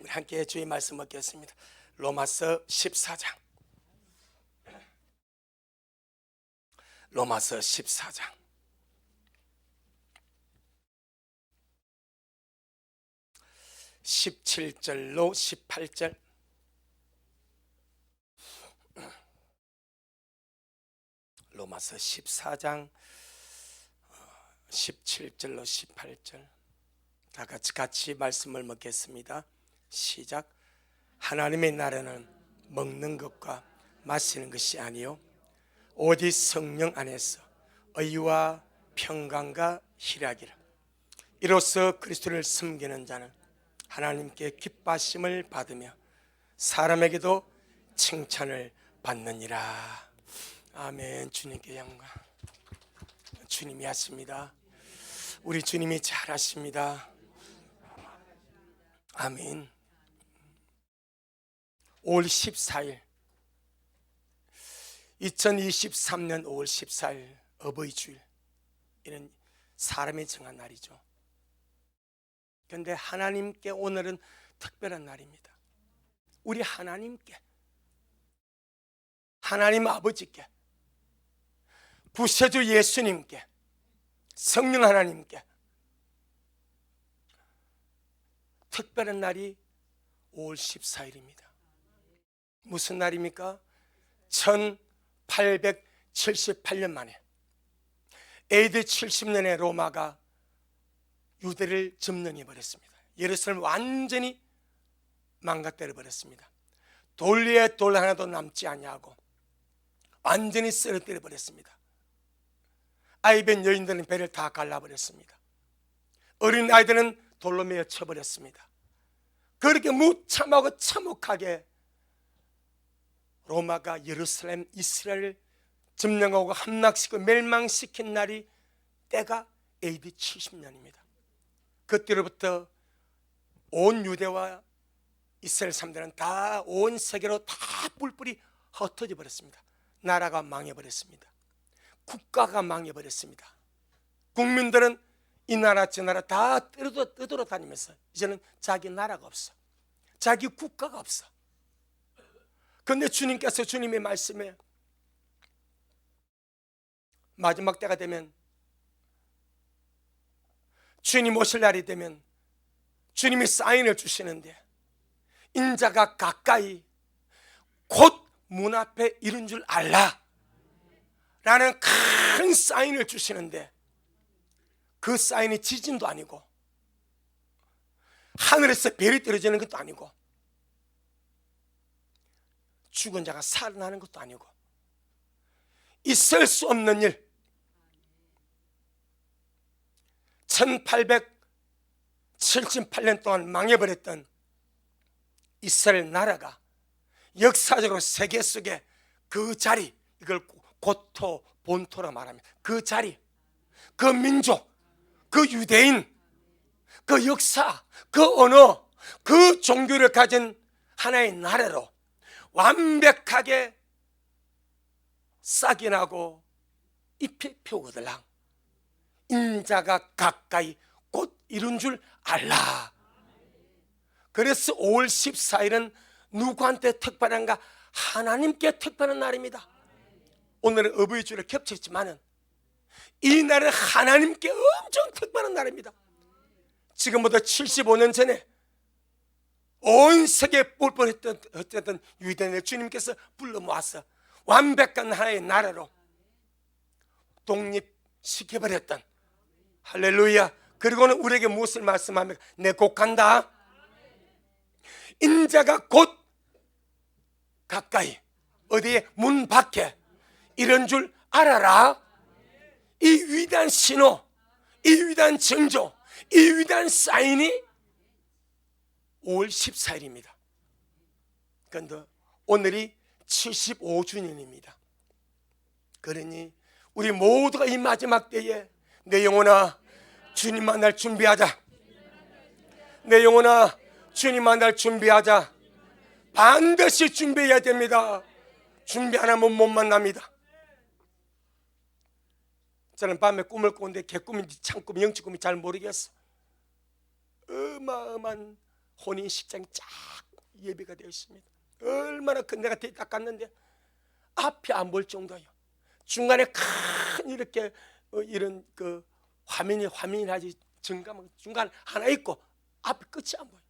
우리 함께 주의 말씀 먹겠습니다. 로마서 14장. 로마서 14장 17절로 18절. 로마서 14장 17절로 18절. 다 같이 말씀을 먹겠습니다. 시작. 하나님의 나라는 먹는 것과 마시는 것이 아니요 오직 성령 안에서 의와 평강과 희락이라. 이로써 그리스도를 섬기는 자는 하나님께 기뻐하심을 받으며 사람에게도 칭찬을 받느니라. 아멘. 주님께 영광. 주님이 하십니다. 우리 주님이 잘하십니다. 아멘. 5월 14일 2023년 5월 14일 어버이 주일, 이는 사람이 정한 날이죠. 그런데 하나님께 오늘은 특별한 날입니다. 우리 하나님께, 하나님 아버지께, 구세주 예수님께, 성령 하나님께 특별한 날이 5월 14일입니다. 무슨 날입니까? 1878년 만에 AD 70년에 로마가 유대를 점령해 버렸습니다. 예루살렘을 완전히 망가뜨려 버렸습니다. 돌 위에 돌 하나도 남지 아니하고 완전히 쓰러뜨려 버렸습니다. 아이벤 여인들은 배를 다 갈라버렸습니다. 어린 아이들은 돌로 매어 쳐버렸습니다. 그렇게 무참하고 참혹하게 로마가 예루살렘, 이스라엘을 점령하고 함락시키고 멸망시킨 날이 때가 AD 70년입니다. 그때로부터 온 유대와 이스라엘 사람들은 다 온 세계로 다 뿔뿔이 흩어져 버렸습니다. 나라가 망해버렸습니다. 국가가 망해버렸습니다. 국민들은 이 나라 저 나라 다 떠돌아다니면서 이제는 자기 나라가 없어, 자기 국가가 없어. 그런데 주님께서 주님의 말씀에 마지막 때가 되면, 주님 오실 날이 되면 주님이 사인을 주시는데, 인자가 가까이 곧 문 앞에 이른 줄 알라 라는 큰 사인을 주시는데, 그 사인이 지진도 아니고 하늘에서 별이 떨어지는 것도 아니고 죽은 자가 살아나는 것도 아니고 있을 수 없는 일, 1878년 동안 망해버렸던 이스라엘 나라가 역사적으로 세계 속에 그 자리, 이걸 고토 본토라 말합니다. 그 자리, 그 민족, 그 유대인, 그 역사, 그 언어, 그 종교를 가진 하나의 나라로 완벽하게 싹이 나고 잎이 피우거들랑 인자가 가까이 곧 이룬 줄 알라. 그래서 5월 14일은 누구한테 특별한가? 하나님께 특별한 날입니다. 오늘은 어버이 주를 겹쳤지만은 이 날은 하나님께 엄청 특별한 날입니다. 지금부터 75년 전에 온 세계에 뿔뿔했던 유대인을 주님께서 불러 모아서 완벽한 하나의 나라로 독립시켜버렸던, 할렐루야. 그리고는 우리에게 무엇을 말씀합니까? 내 곧 간다. 인자가 곧 가까이, 어디에? 문 밖에 이런 줄 알아라. 이 위대한 신호, 이 위대한 징조, 이 위대한 사인이 5월 14일입니다. 그런데 오늘이 75주년입니다. 그러니 우리 모두가 이 마지막 때에 내 영혼아 주님 만날 준비하자. 내 영혼아 주님 만날 준비하자. 반드시 준비해야 됩니다. 준비 안 하면 못 만납니다. 저는 밤에 꿈을 꾸는데 개꿈인지 참꿈인지 영치꿈인지 잘 모르겠어. 어마어마한 혼인식장이 쫙 예배가 되어 있습니다. 얼마나 큰 내가 닦았는데 앞이 안 보일 정도예요. 중간에 큰 이렇게 이런 그 화면이라지 정감 중간 하나 있고 앞에 끝이 안 보여.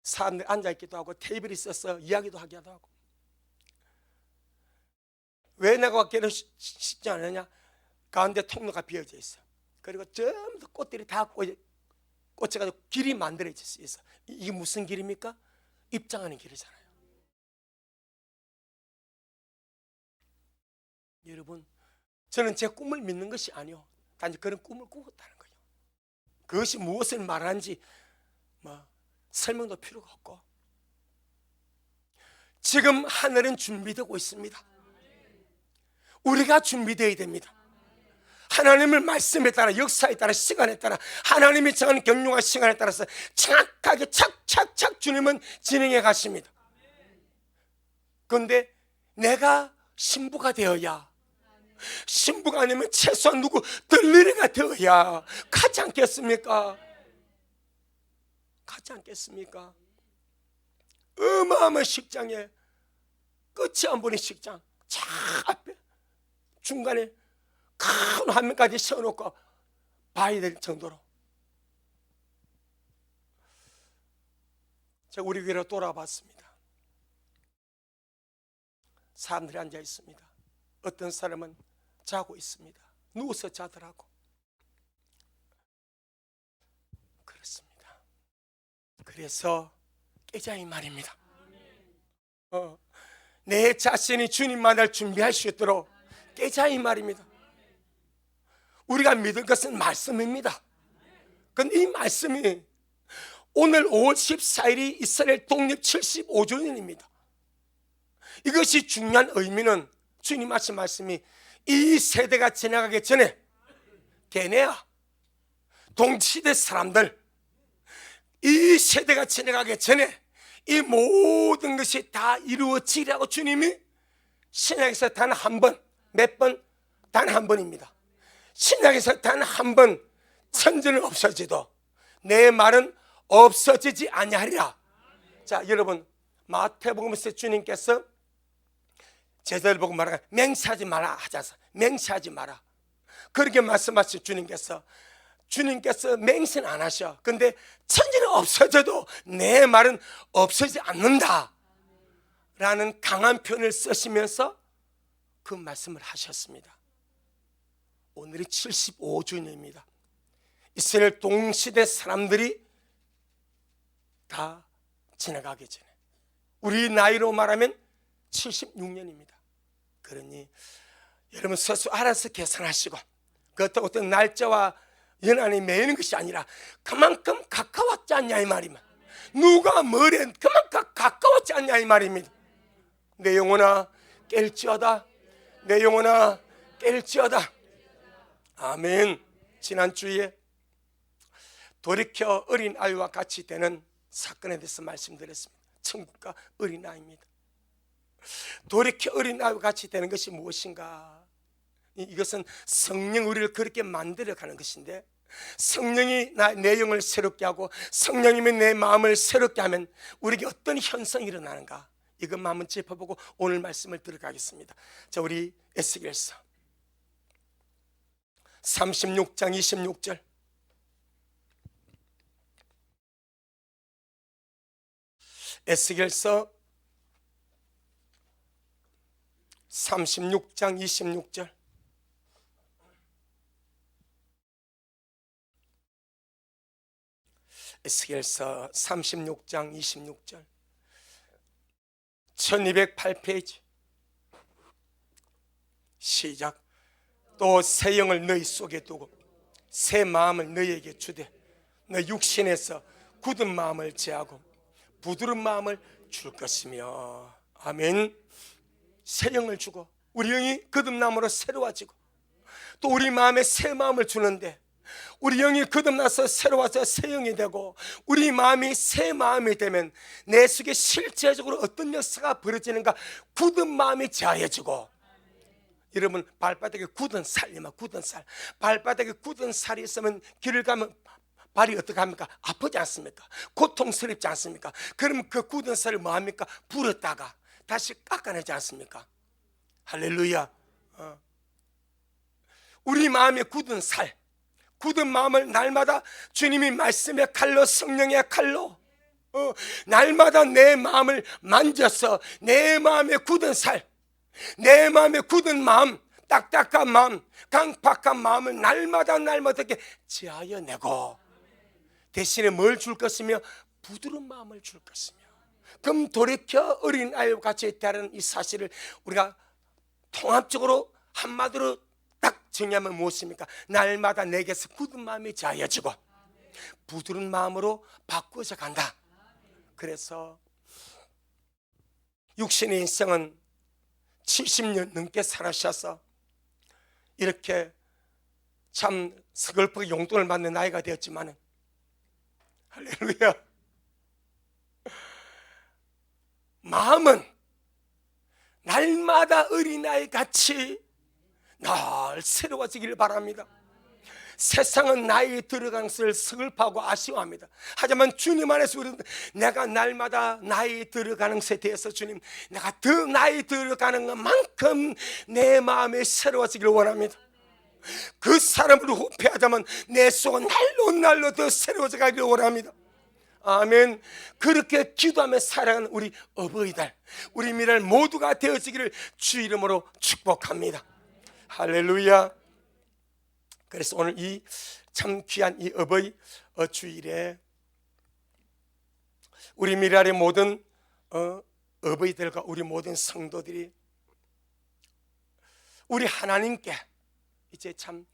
사람들 앉아있기도 하고 테이블이 있어서 이야기도 하기도 하고. 왜 내가 왔기를 쉽지 않느냐? 가운데 통로가 비어져 있어. 그리고 전부 꽃들이 다 꽂혀가지고 길이 만들어져 있어. 이게 무슨 길입니까? 입장하는 길이잖아요. 여러분, 저는 제 꿈을 믿는 것이 아니요, 단지 그런 꿈을 꾸었다는 거예요. 그것이 무엇을 말하는지 설명도 필요가 없고, 지금 하늘은 준비되고 있습니다. 우리가 준비되어야 됩니다. 하나님의 말씀에 따라, 역사에 따라, 시간에 따라, 하나님이 정하는 경륜과 시간에 따라서 정확하게 착착착 주님은 진행해 가십니다. 그런데 내가 신부가 되어야, 신부가 아니면 최소한 누구 들러리가 되어야 가지 않겠습니까? 가지 않겠습니까? 어마어마한 식장에 끝이 안 보이는 식장, 차 앞에 중간에 큰 화면까지 세워놓고 봐야 될 정도로. 제가 우리 교회로 돌아봤습니다. 사람들이 앉아 있습니다. 어떤 사람은 자고 있습니다. 누워서 자더라고. 그렇습니다. 그래서 깨자 이 말입니다. 내 자신이 주님 만날 준비할 수 있도록 깨자 이 말입니다. 우리가 믿을 것은 말씀입니다. 그런데 이 말씀이 오늘 5월 14일이 이스라엘 독립 75주년입니다. 이것이 중요한 의미는 주님 하신 말씀이 이 세대가 지나가기 전에 걔네야, 동시대 사람들, 이 세대가 지나가기 전에 이 모든 것이 다 이루어지라고 주님이 신약에서 단 한 번, 몇 번? 단 한 번입니다. 신약에서 단 한 번 천지는 없어지도 내 말은 없어지지 아니하리라. 자, 여러분, 마태복음에서 주님께서 제자들 보고 말하라, 맹세하지 마라 하자서, 맹세하지 마라 그렇게 말씀하신 주님께서 맹세는 안 하셔. 근데 천지는 없어져도 내 말은 없어지지 않는다 라는 강한 표현을 쓰시면서 그 말씀을 하셨습니다. 오늘이 75주년입니다. 이스라엘 동시대 사람들이 다 지나가기 전에, 우리 나이로 말하면 76년입니다. 그러니 여러분 스스로 알아서 계산하시고, 그것도 어떤 날짜와 연한이 매이는 것이 아니라 그만큼 가까웠지 않냐 이 말입니다. 누가 뭐래 그만큼 가까웠지 않냐 이 말입니다. 내 영혼아 깰지어다, 내 영혼아 깰지어다. 아멘. 지난주에 돌이켜 어린아이와 같이 되는 사건에 대해서 말씀드렸습니다. 천국과 어린아이입니다. 돌이켜 어린아이와 같이 되는 것이 무엇인가? 이것은 성령 우리를 그렇게 만들어가는 것인데, 성령이 내 영을 새롭게 하고 성령님이 내 마음을 새롭게 하면 우리에게 어떤 현상이 일어나는가, 이것만 한번 짚어보고 오늘 말씀을 들어가겠습니다. 자, 우리 에스겔서 36장 26절. 에스겔서 36장 26절. 에스겔서 36장 26절. 1208페이지. 시작. 또 새 영을 너희 속에 두고 새 마음을 너희에게 주되 너 육신에서 굳은 마음을 제하고 부드러운 마음을 줄 것이며. 아멘. 새 영을 주고 우리 영이 거듭남으로 새로워지고, 또 우리 마음에 새 마음을 주는데, 우리 영이 거듭나서 새로워서 새 영이 되고 우리 마음이 새 마음이 되면 내 속에 실제적으로 어떤 역사가 벌어지는가? 굳은 마음이 제하여지고. 여러분, 발바닥에 굳은 살, 굳은 살, 발바닥에 굳은 살이 있으면 길을 가면 발이 어떻게 합니까? 아프지 않습니까? 고통스럽지 않습니까? 그럼 그 굳은 살을 뭐 합니까? 불었다가 다시 깎아내지 않습니까? 할렐루야. 우리 마음의 굳은 살, 굳은 마음을 날마다 주님이 말씀의 칼로, 성령의 칼로 날마다 내 마음을 만져서 내 마음의 굳은 살, 내 마음의 굳은 마음, 딱딱한 마음, 강팍한 마음을 날마다 이렇게 지하여 내고, 대신에 뭘 줄 것이며? 부드러운 마음을 줄 것이며. 그럼 돌이켜 어린아이와 같이 대하는 이 사실을 우리가 통합적으로 한마디로 딱 정의하면 무엇입니까? 날마다 내게서 굳은 마음이 지하여지고 부드러운 마음으로 바꾸어져 간다. 그래서 육신의 인생은 70년 넘게 살아셔서 이렇게 참 서글프게 용돈을 받는 나이가 되었지만, 할렐루야, 마음은 날마다 어린아이 같이 늘 새로워지기를 바랍니다. 세상은 나이 들어가는 것을 서글퍼하고 아쉬워합니다. 하지만 주님 안에서 우리는 내가 날마다 나이 들어가는 것에 대해서 주님, 내가 더 나이 들어가는 것만큼 내 마음이 새로워지기를 원합니다. 그 사람을 후패하자면 내 속은 날로 더 새로워져 가기를 원합니다. 아멘. 그렇게 기도하며 살아가는 우리 어버이들, 우리 미랄 모두가 되어지기를 주 이름으로 축복합니다. 할렐루야. 그래서 오늘 이 참 귀한 이 어버이 주일에 우리 미랄의 모든 어버이들과 우리 모든 성도들이 우리 하나님께 이제 참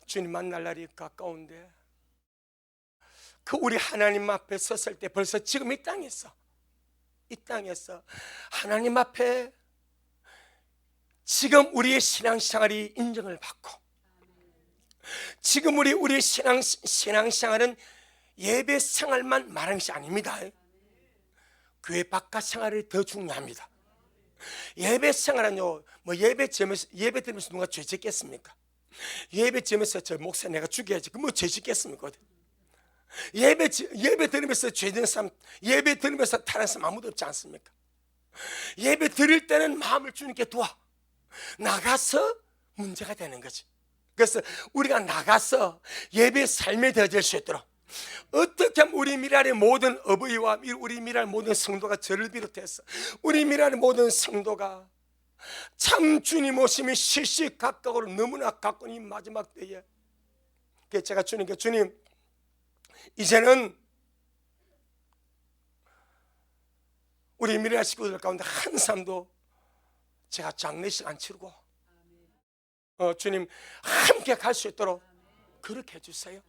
주님 만날 날이 가까운데, 그 우리 하나님 앞에 섰을 때 벌써 지금 이 땅에서 하나님 앞에 지금 우리의 신앙생활이 인정을 받고, 지금 우리 신앙생활은 예배 생활만 말하는 것이 아닙니다. 교회 바깥 생활이 더 중요합니다. 예배 생활은요, 뭐 예배 드리면서 누가 죄 짓겠습니까? 예배 드리면서 저 목사 내가 죽여야지, 그 뭐 죄 짓겠습니까? 예배 드리면서 죄 짓는 사람, 예배 드리면서 타는 사람 아무도 없지 않습니까? 예배 드릴 때는 마음을 주님께 도와 나가서 문제가 되는 거지. 그래서 우리가 나가서 예배 삶에 되어질 수 있도록 어떻게 하면 우리 미랄의 모든 어버이와 우리 미랄 모든 성도가 저를 비롯해서 우리 미랄의 모든 성도가 참 주님 오심이 실시 가까우로 너무나 가까운 이 마지막 때에, 제가 주님께, 주님 이제는 우리 미랄 식구들 가운데 한 사람도 제가 장례식 안 치르고 주님 함께 갈 수 있도록 그렇게 해주세요.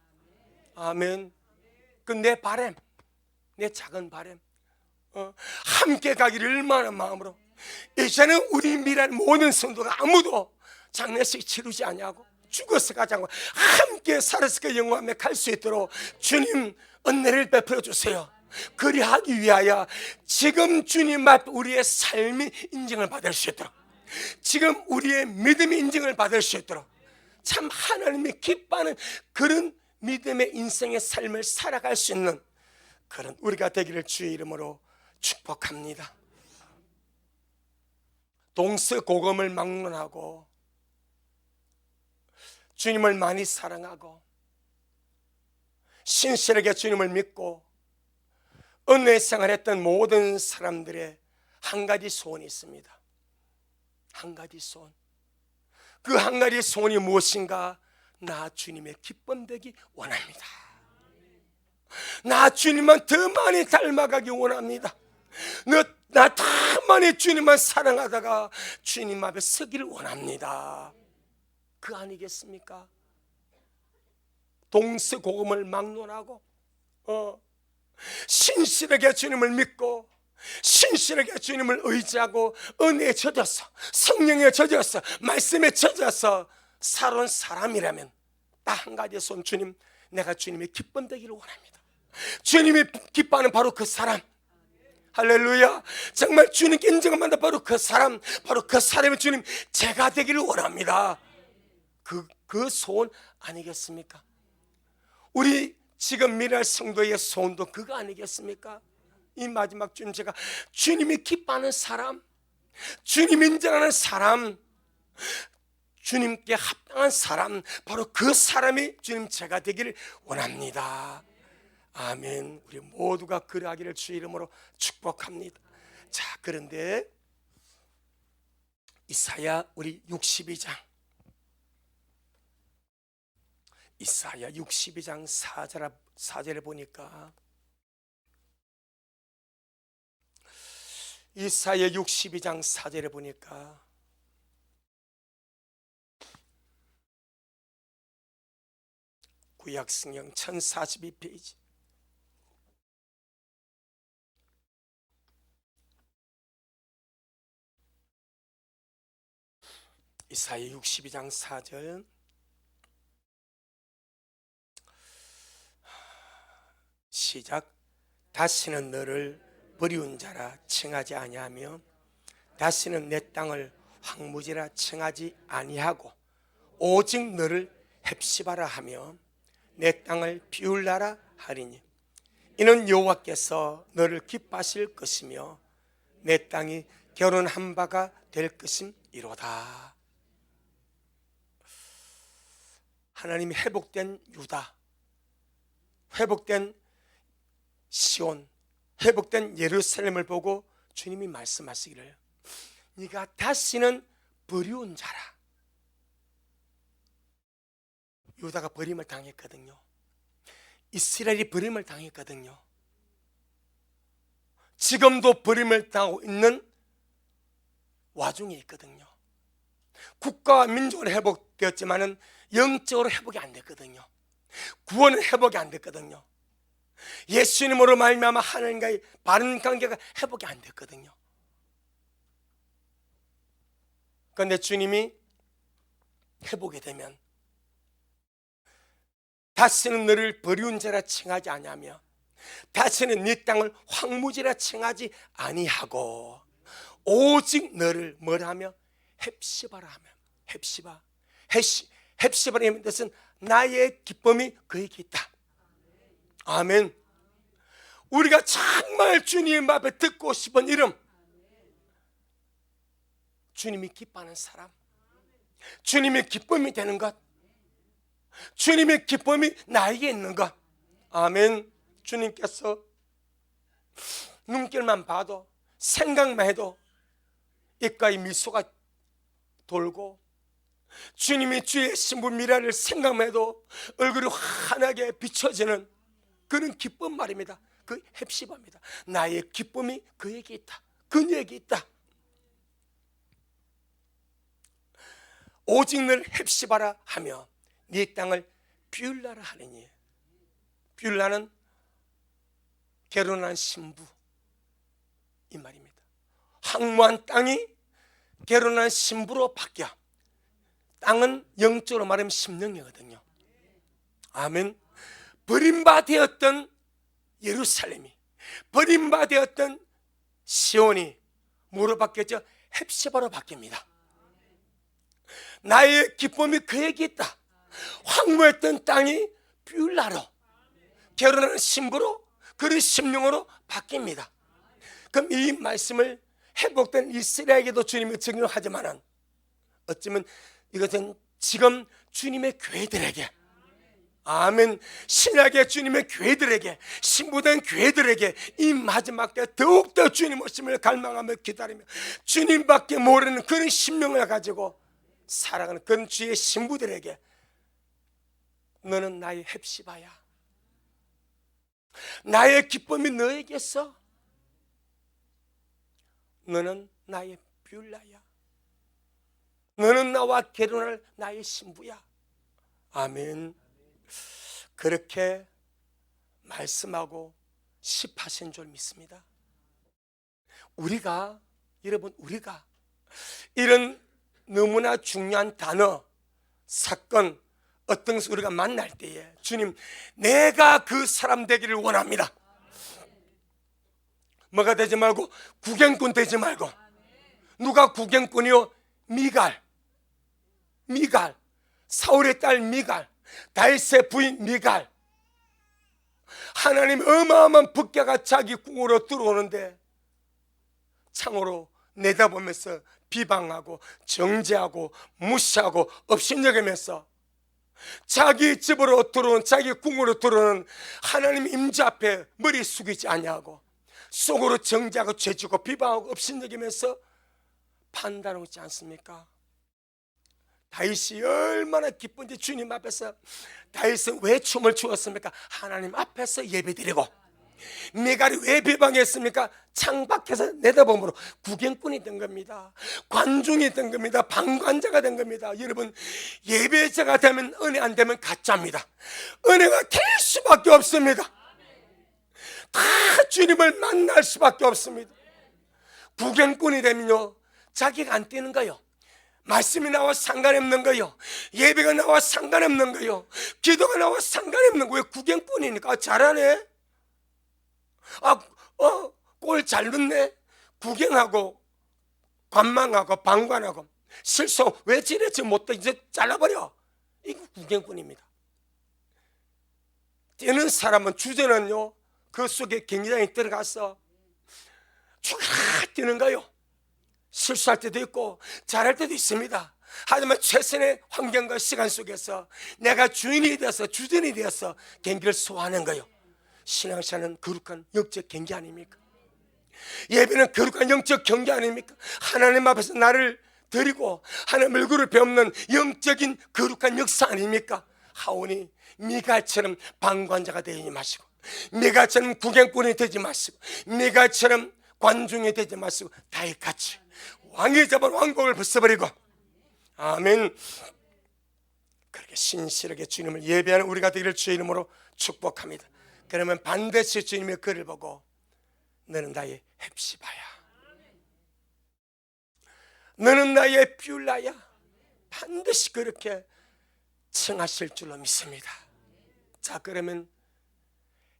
아멘. 그 내 바람, 내 작은 바람, 함께 가기를 얼마나 마음으로. 이제는 우리 미랄 모든 성도가 아무도 장례식 치르지 않냐고, 죽어서 가지 않고 함께 살아서 그 영광에 갈 수 있도록 주님 은혜를 베풀어 주세요. 그리하기 위하여 지금 주님 앞 우리의 삶이 인정을 받을 수 있도록, 지금 우리의 믿음이 인정을 받을 수 있도록 참 하나님이 기뻐하는 그런 믿음의 인생의 삶을 살아갈 수 있는 그런 우리가 되기를 주의 이름으로 축복합니다. 동서고금을 막론하고 주님을 많이 사랑하고 신실하게 주님을 믿고 은혜 생활했던 모든 사람들의 한 가지 소원이 있습니다. 한 가지 소원. 그 한 가지 소원이 무엇인가? 나 주님의 기쁨 되기 원합니다. 나 주님만 더 많이 닮아가기 원합니다. 나 더 많이 주님만 사랑하다가 주님 앞에 서기를 원합니다. 그 아니겠습니까? 동서고금을 막론하고 신실하게 주님을 믿고 신실하게 주님을 의지하고 은혜에 젖어서 성령에 젖어서 말씀에 젖어서 살아온 사람이라면 딱 한 가지 손, 주님 내가 주님의 기쁨 되기를 원합니다. 주님이 기뻐하는 바로 그 사람, 할렐루야, 정말 주님께 인정을 받는 바로 그 사람, 바로 그 사람이 주님 제가 되기를 원합니다. 그 소원 아니겠습니까? 우리 지금 미랄 성도의 소원도 그거 아니겠습니까? 이 마지막 주님, 제가 주님이 기뻐하는 사람, 주님 인정하는 사람, 주님께 합당한 사람, 바로 그 사람이 주님 제가 되기를 원합니다. 아멘. 우리 모두가 그러하기를 주의 이름으로 축복합니다. 자, 그런데 이사야 우리 62장, 이사야 62장 4절에 보니까, 이사야 62장 4절에 보니까 구약성경 1042페이지, 이사야 62장 4절, 시작. 다시는 너를 버리운 자라 칭하지 아니하며 다시는 내 땅을 황무지라 칭하지 아니하고 오직 너를 헵시바라 하며 내 땅을 비울라라 하리니 이는 여호와께서 너를 기뻐하실 것이며 내 땅이 결혼한 바가 될 것임이로다. 하나님이 회복된 유다, 회복된 시온, 회복된 예루살렘을 보고 주님이 말씀하시기를 네가 다시는 버리운 자라. 유다가 버림을 당했거든요. 이스라엘이 버림을 당했거든요. 지금도 버림을 당하고 있는 와중에 있거든요. 국가와 민족은 회복되었지만은 영적으로 회복이 안 됐거든요. 구원은 회복이 안 됐거든요. 예수님으로 말미암아 하나님과의 바른 관계가 회복이 안 됐거든요. 그런데 주님이 회복이 되면 다시는 너를 버리운 자라 칭하지 아니하며 다시는 네 땅을 황무지라 칭하지 아니하고 오직 너를 뭘 하며 헵시바라 하며, 헵시바라는 뜻은 나의 기쁨이 그에게 있다. 아멘. 우리가 정말 주님 앞에 듣고 싶은 이름, 주님이 기뻐하는 사람, 주님의 기쁨이 되는 것, 주님의 기쁨이 나에게 있는 것. 아멘. 주님께서 눈길만 봐도, 생각만 해도 입가에 미소가 돌고, 주님이 주의 신부 미라를 생각만 해도 얼굴이 환하게 비춰지는 그런 기쁨 말입니다. 그 헵시바입니다. 나의 기쁨이 그에게 있다, 그녀에게 있다. 오직 늘 헵시바라 하며 네 땅을 비울라라 하느니, 비울라는 결혼한 신부 이 말입니다. 황무한 땅이 결혼한 신부로 바뀌어. 땅은 영적으로 말하면 심령이거든요. 아멘. 버림받았던 예루살렘이, 버림받았던 시온이 뭐로 바뀌었죠? 헵시바로 바뀝니다. 나의 기쁨이 그에게 있다. 황무했던 땅이 비울라로, 결혼하는 신부로, 그의 심령으로 바뀝니다. 그럼 이 말씀을 회복된 이스라엘에게도 주님이 적용하지만은 어쩌면 이것은 지금 주님의 교회들에게, 아멘, 신약의 주님의 교회들에게, 신부된 교회들에게 이 마지막 때 더욱더 주님 오심을 갈망하며 기다리며 주님밖에 모르는 그런 심령을 가지고 살아가는 그런 주의 신부들에게 너는 나의 헵시바야, 나의 기쁨이 너에게 있어, 너는 나의 뷰라야, 너는 나와 결혼할 나의 신부야. 아멘. 그렇게 말씀하고 싶으신 줄 믿습니다. 우리가, 여러분, 우리가 이런 너무나 중요한 단어, 사건, 어떤 것을 우리가 만날 때에 주님, 내가 그 사람 되기를 원합니다. 뭐가 되지 말고, 구경꾼 되지 말고. 누가 구경꾼이요? 미갈, 사울의 딸 미갈, 다윗의 부인 미갈. 하나님 어마어마한 불가가 자기 궁으로 들어오는데 창으로 내다보면서 비방하고 정죄하고 무시하고 업신여기면서 자기 집으로 들어온, 자기 궁으로 들어오는 하나님 임재 앞에 머리 숙이지 아니하고 속으로 정죄하고 죄지고 비방하고 업신여기면서 판단하고 있지 않습니까? 다윗이 얼마나 기쁜지 주님 앞에서. 다윗은 왜 춤을 추었습니까? 하나님 앞에서 예배드리고. 미갈이 왜 비방했습니까? 창밖에서 내다봄으로 구경꾼이 된 겁니다. 관중이 된 겁니다. 방관자가 된 겁니다. 여러분, 예배자가 되면 은혜 안 되면 가짜입니다. 은혜가 될 수밖에 없습니다. 다 주님을 만날 수밖에 없습니다. 구경꾼이 되면요, 자기가 안 뛰는 거요, 말씀이 나와 상관없는 거요, 예배가 나와 상관없는 거요, 기도가 나와 상관없는 거예요. 구경꾼이니까. 잘하네, 골 잘 넣네. 구경하고 관망하고 방관하고 실수 왜 지내지 못해, 이제 잘라버려. 이거 구경꾼입니다. 뛰는 사람은, 주제는요, 그 속에 경기장에 들어가서 쭉 뛰는 거요. 실수할 때도 있고 잘할 때도 있습니다. 하지만 최선의 환경과 시간 속에서 내가 주인이 되어서, 주전이 되어서 경기를 소화하는 거요. 신앙생활은 거룩한 영적 경기 아닙니까? 예배는 거룩한 영적 경기 아닙니까? 하나님 앞에서 나를 드리고 하나님 얼굴을 뵙는 영적인 거룩한 역사 아닙니까? 하오니 미갈처럼 방관자가 되지 마시고, 미갈처럼 구경꾼이 되지 마시고, 미갈처럼 관중이 되지 마시고, 다윗같이 왕이 잡은 왕복을 벗어버리고, 아멘, 그렇게 신실하게 주님을 예배하는 우리가 되기를 주의 이름으로 축복합니다. 그러면 반드시 주님의 글을 보고 너는 나의 헵시바야, 너는 나의 뷰라야, 반드시 그렇게稱하실 줄로 믿습니다. 자, 그러면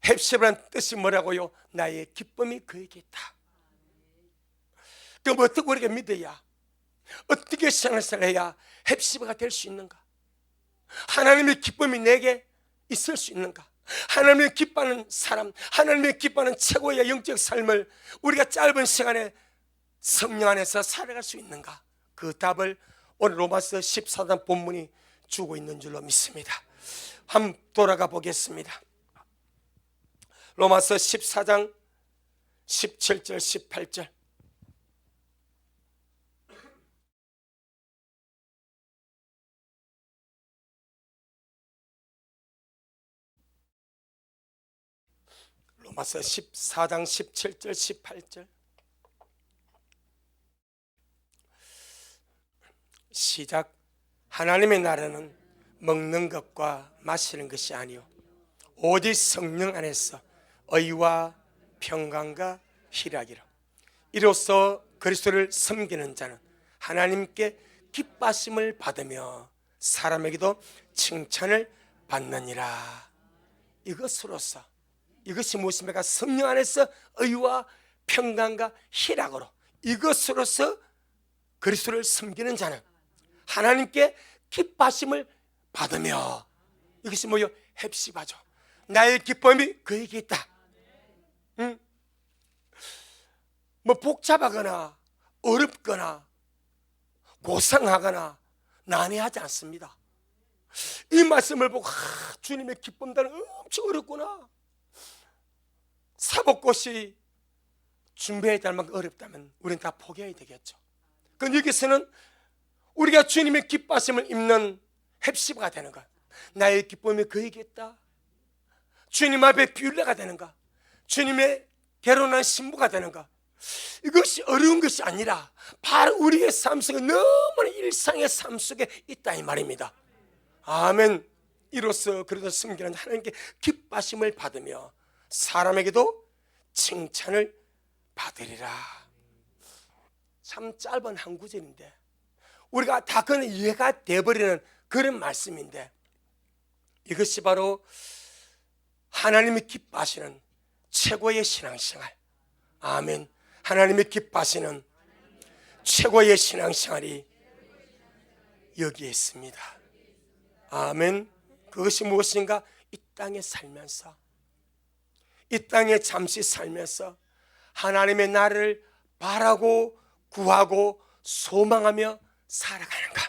헵시바라는 뜻이 뭐라고요? 나의 기쁨이 그에게 있다. 그럼 어떻게 우리가 믿어야, 어떻게 신앙생활을 해야 헵시바가 될 수 있는가? 하나님의 기쁨이 내게 있을 수 있는가? 하나님을 기뻐하는 사람, 하나님을 기뻐하는 최고의 영적 삶을 우리가 짧은 시간에 성령 안에서 살아갈 수 있는가? 그 답을 오늘 로마서 14장 본문이 주고 있는 줄로 믿습니다. 한번 돌아가 보겠습니다. 로마서 14장 17절 18절. 로마서 14장 17절 18절 시작. 하나님의 나라는 먹는 것과 마시는 것이 아니요 오직 성령 안에서 의와 평강과 희락이라. 이로써 그리스도를 섬기는 자는 하나님께 기뻐하심을 받으며 사람에게도 칭찬을 받느니라. 이것으로서, 이것이 무엇입니까? 성령 안에서 의와 평강과 희락으로, 이것으로서 그리스도를 섬기는 자는 하나님께 기뻐하심을 받으며, 이것이 뭐요? 헵시바죠. 나의 기쁨이 그에게 있다. 뭐 복잡하거나 어렵거나 고상하거나 난해하지 않습니다. 이 말씀을 보고 주님의 기쁨다는 엄청 어렵구나, 사법고시 준비해야 될 만큼 어렵다면 우리는 다 포기해야 되겠죠. 그럼 여기서는 우리가 주님의 기뻐하심을 입는 헵시바가 되는 것, 나의 기쁨이 그에게 있다. 주님 앞에 뷰라가 되는 것, 주님의 결혼한 신부가 되는 것, 이것이 어려운 것이 아니라 바로 우리의 삶 속에, 너무나 일상의 삶 속에 있다 이 말입니다. 아멘. 이로써 그래도 섬기는 하나님께 기뻐하심을 받으며 사람에게도 칭찬을 받으리라. 참 짧은 한 구절인데 우리가 다 그건 이해가 되어버리는 그런 말씀인데, 이것이 바로 하나님이 기뻐하시는 최고의 신앙생활. 아멘. 하나님이 기뻐하시는 최고의 신앙생활이 여기에 있습니다. 아멘. 그것이 무엇인가? 이 땅에 살면서 이 땅에 잠시 살면서 하나님의 나라를 바라고 구하고 소망하며 살아가는가?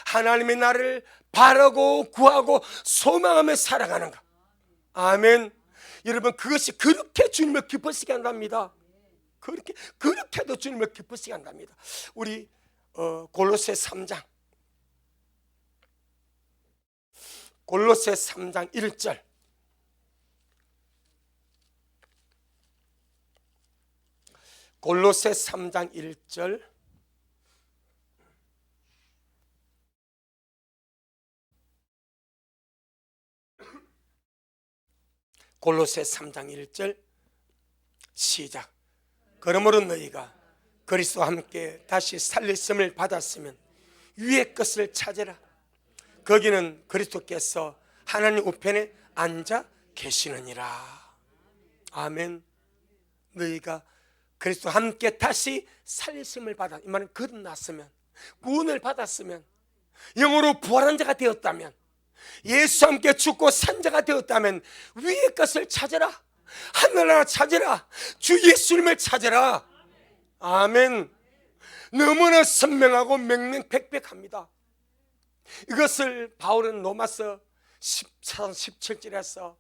하나님의 나라를 바라고 구하고 소망하며 살아가는가? 아멘. 여러분, 그것이 그렇게 주님을 기쁘시게 한답니다. 그렇게도 주님을 기쁘시게 한답니다. 우리 골로새 3장 1절. 골로새 3장 1절. 골로새 3장 1절 시작. 그러므로 너희가 그리스도와 함께 다시 살리심을 받았으면 위의 것을 찾으라. 거기는 그리스도께서 하나님 우편에 앉아 계시느니라. 아멘. 너희가 그리스도와 함께 다시 살리심을 받아, 이 말은 거듭났으면, 구원을 받았으면, 영으로 부활한 자가 되었다면, 예수와 함께 죽고 산 자가 되었다면 위의 것을 찾으라. 하늘나라 찾으라. 주 예수님을 찾으라. 아멘. 너무나 선명하고 명명백백합니다. 이것을 바울은 로마서 14장 17절에서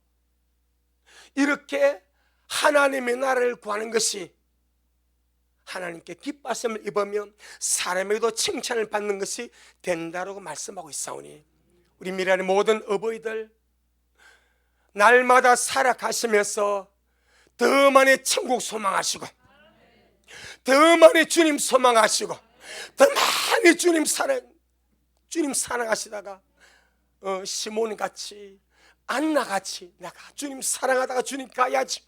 이렇게 하나님의 나라를 구하는 것이 하나님께 기뻐하심을 입으면 사람에게도 칭찬을 받는 것이 된다라고 말씀하고 있사오니, 우리 미래의 모든 어버이들 날마다 살아가시면서 더 많이 천국 소망하시고, 더 많이 주님 소망하시고, 더 많이 주님 사랑하시다가 시몬같이 안나같이 내가 주님 사랑하다가 주님 가야지,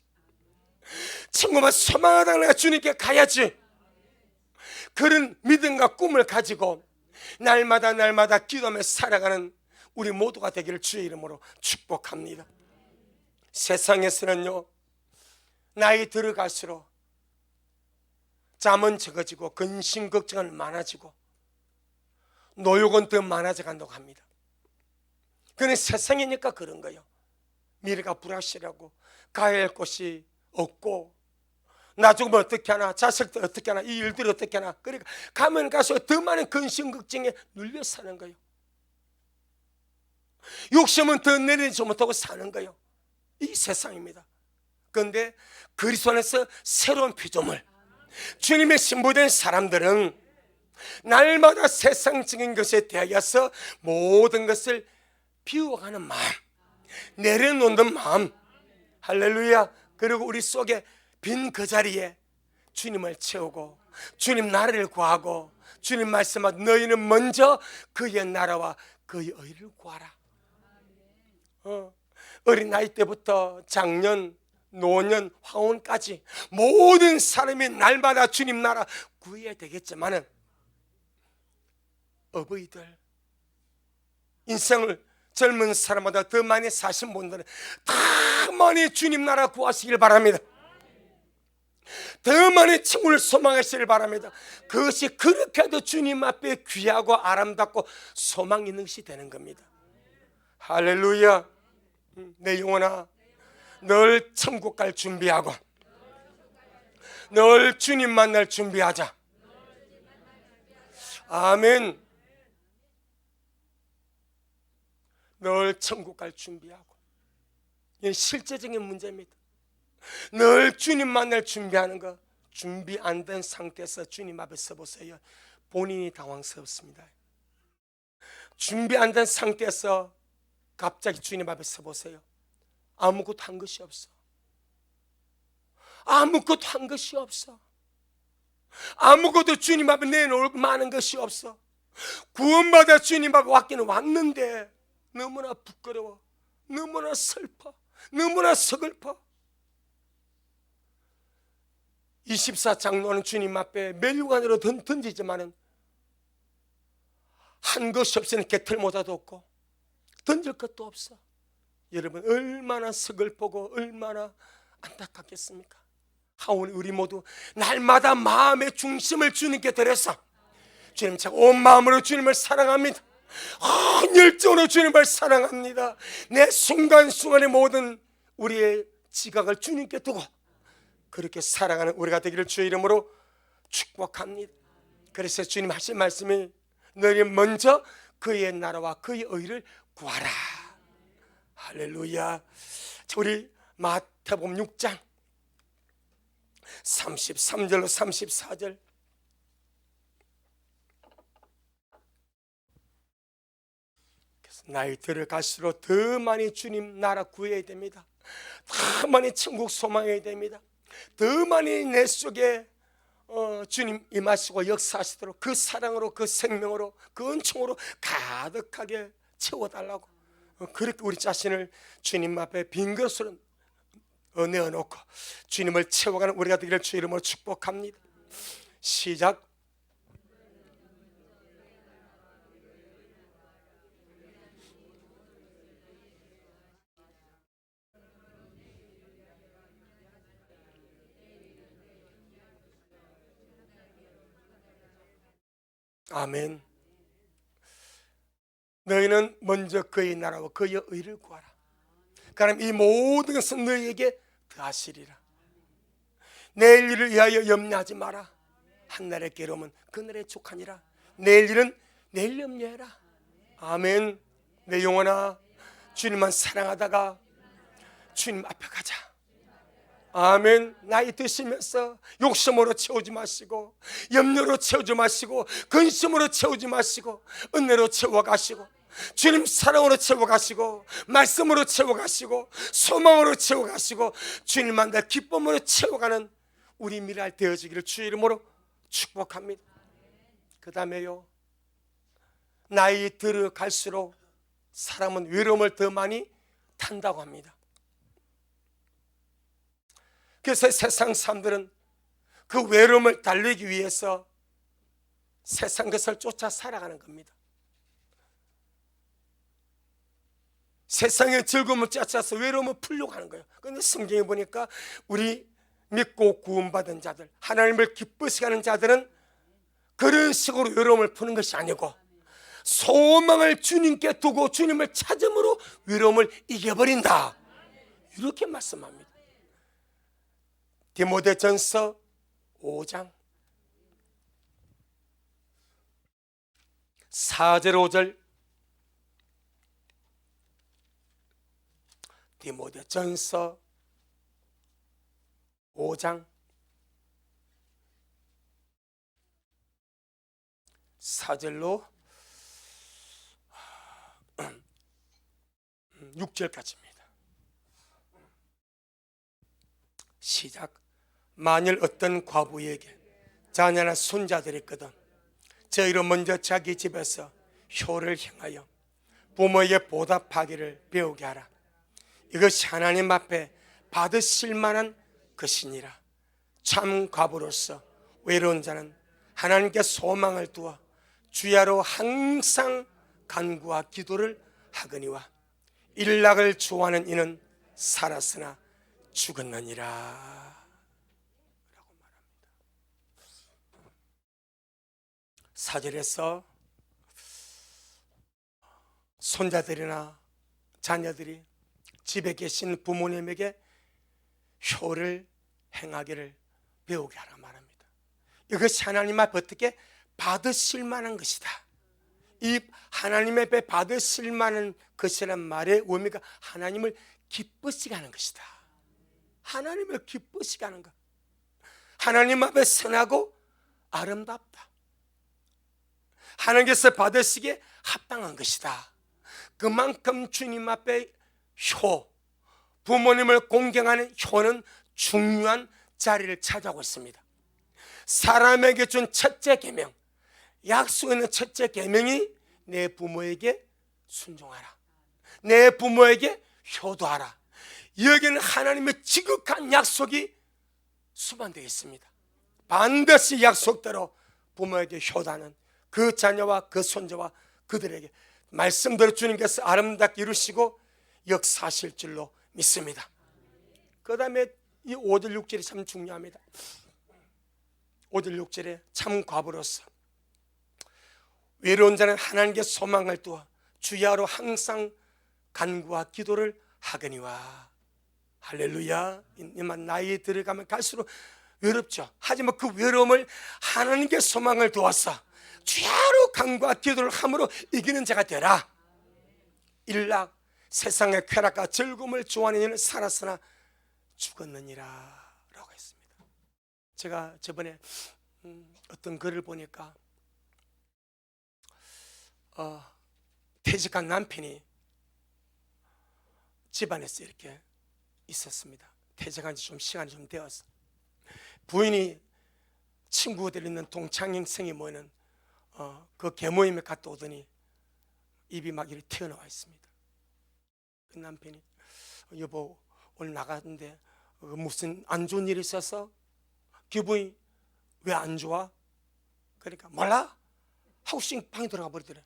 친구만 소망하다가 내가 주님께 가야지, 그런 믿음과 꿈을 가지고 날마다 기도하며 살아가는 우리 모두가 되기를 주의 이름으로 축복합니다. 세상에서는요, 나이 들어갈수록 잠은 적어지고 근심 걱정은 많아지고 노욕은 더 많아져 간다고 합니다. 그는 세상이니까 그런 거예요. 미래가 불확실하고 가야 할 곳이 없고, 나 죽으면 어떻게 하나, 자식들 어떻게 하나, 이 일들이 어떻게 하나, 그러니까 가면 갈수록 더 많은 근심 걱정에 눌려 사는 거예요. 욕심은 더 내리지 못하고 사는 거예요. 이 세상입니다. 그런데 그리스도 안에서 새로운 피조물, 주님의 신부된 사람들은 날마다 세상적인 것에 대하여서 모든 것을 비워가는 마음, 내려놓는 마음, 할렐루야. 그리고 우리 속에 빈 그 자리에 주님을 채우고 주님 나라를 구하고, 주님 말씀하고 너희는 먼저 그의 나라와 그의 의를 구하라. 어린 나이 때부터 장년, 노년, 황혼까지 모든 사람이 날마다 주님 나라 구해야 되겠지만은, 어버이들, 인생을 젊은 사람마다 더 많이 사신 분들은 더 많이 주님 나라 구하시길 바랍니다. 더 많이 친구를 소망하시길 바랍니다. 그것이 그렇게도 주님 앞에 귀하고 아름답고 소망 있는 것이 되는 겁니다. 할렐루야. 내 영혼아, 늘 천국 갈 준비하고 늘 주님 만날 준비하자. 아멘. 늘 천국 갈 준비하고, 이건 실제적인 문제입니다. 늘 주님 만날 준비하는 거, 준비 안 된 상태에서 주님 앞에 서보세요. 본인이 당황스럽습니다. 준비 안 된 상태에서 갑자기 주님 앞에 서보세요. 아무것도 한 것이 없어. 아무것도 한 것이 없어. 아무것도 주님 앞에 내놓을 많은 것이 없어. 구원받아 주님 앞에 왔기는 왔는데 너무나 부끄러워, 너무나 슬퍼, 너무나 서글퍼. 24장로는 주님 앞에 멸류관으로 던지지만은 한 것이 없으니 개털모자도 없고 던질 것도 없어. 여러분, 얼마나 서글프고 얼마나 안타깝겠습니까? 하오니 우리 모두 날마다 마음의 중심을 주님께 드려서, 주님, 제가 온 마음으로 주님을 사랑합니다. 열정으로 주님을 사랑합니다. 내 순간순간의 모든 우리의 지각을 주님께 두고 그렇게 살아가는 우리가 되기를 주의 이름으로 축복합니다. 그래서 주님 하신 말씀이 너희 먼저 그의 나라와 그의 의를 구하라. 할렐루야. 우리 마태복음 6장 33절로 34절. 나이 들어갈수록 더 많이 주님 나라 구해야 됩니다. 더 많이 천국 소망해야 됩니다. 더 많이 내 속에 주님 임하시고 역사하시도록 그 사랑으로 그 생명으로 그 은총으로 가득하게 채워달라고 그렇게 우리 자신을 주님 앞에 빈 것으로 내어놓고 주님을 채워가는 우리가 되기를 주의 이름으로 축복합니다. 시작. 아멘. 너희는 먼저 그의 나라와 그의 의를 구하라. 그럼 이 모든 것은 너희에게 더하시리라. 내일 일을 위하여 염려하지 마라. 한날의 괴로움은 그날의 족하니라. 내일 일은 내일 염려해라. 아멘. 내 영혼아, 주님만 사랑하다가 주님 앞에 가자. 아멘. 나이 드시면서 욕심으로 채우지 마시고 염려로 채우지 마시고 근심으로 채우지 마시고 은혜로 채워가시고 주님 사랑으로 채워가시고 말씀으로 채워가시고 소망으로 채워가시고 주님만 내 기쁨으로 채워가는 우리 미랄 되어지기를 주의 이름으로 축복합니다. 그 다음에요, 나이 들어갈수록 사람은 외로움을 더 많이 탄다고 합니다. 그래서 세상 사람들은 그 외로움을 달래기 위해서 세상 것을 쫓아 살아가는 겁니다. 세상의 즐거움을 쫓아서 외로움을 풀려고 하는 거예요. 그런데 성경에 보니까 우리 믿고 구원받은 자들, 하나님을 기쁘시게 하는 자들은 그런 식으로 외로움을 푸는 것이 아니고 소망을 주님께 두고 주님을 찾음으로 외로움을 이겨버린다, 이렇게 말씀합니다. 디모데전서 5장 4절 5절. 디모데전서 5장 4절로 6절까지입니다. 시작. 만일 어떤 과부에게 자녀나 손자들이 있거든 저희로 먼저 자기 집에서 효를 행하여 부모에게 보답하기를 배우게 하라. 이것이 하나님 앞에 받으실 만한 것이니라. 참 과부로서 외로운 자는 하나님께 소망을 두어 주야로 항상 간구와 기도를 하거니와 일락을 좋아하는 이는 살았으나 죽었느니라 라고 말합니다. 4절에서 손자들이나 자녀들이 집에 계신 부모님에게 효를 행하기를 배우게 하라 말합니다. 이것이 하나님 앞에 어떻게 받으실 만한 것이다. 이 하나님 앞에 받으실 만한 것이란 말의 의미가 하나님을 기쁘시게 하는 것이다. 하나님을 기쁘시게 하는 것, 하나님 앞에 선하고 아름답다, 하나님께서 받으시기에 합당한 것이다. 그만큼 주님 앞에 효, 부모님을 공경하는 효는 중요한 자리를 차지하고 있습니다. 사람에게 준 첫째 계명, 약속 있는 첫째 계명이 내 부모에게 순종하라, 내 부모에게 효도하라. 여기는 하나님의 지극한 약속이 수반되어 있습니다. 반드시 약속대로 부모에게 효도하는 그 자녀와 그 손자와 그들에게 말씀대로 주님께서 아름답게 이루시고 역사하실 줄로 믿습니다. 그 다음에 이 5절 6절이 참 중요합니다. 5절 6절에 참 과부로서 외로운 자는 하나님께 소망을 두어 주야로 항상 간구와 기도를 하거니와. 할렐루야. 이만 나이 들어가면 갈수록 외롭죠. 하지만 그 외로움을 하나님께 소망을 두어서 주야로 간구와 기도를 함으로 이기는 자가 되라. 일락 세상의 쾌락과 즐거움을 좋아하는 이는 살았으나 죽었느니라 라고 했습니다. 제가 저번에 어떤 글을 보니까 퇴직한 남편이 집안에서 이렇게 있었습니다. 퇴직한 지 좀 시간이 좀 되어서 부인이 친구들 있는 동창생이 모이는 그 개모임에 갔다 오더니 입이 막 이렇게 튀어나와 있습니다. 그 남편이 여보 오늘 나갔는데 무슨 안 좋은 일이 있어서 기분이 왜 안 좋아? 그러니까 몰라? 하고 씩 방에 들어가 버리더래.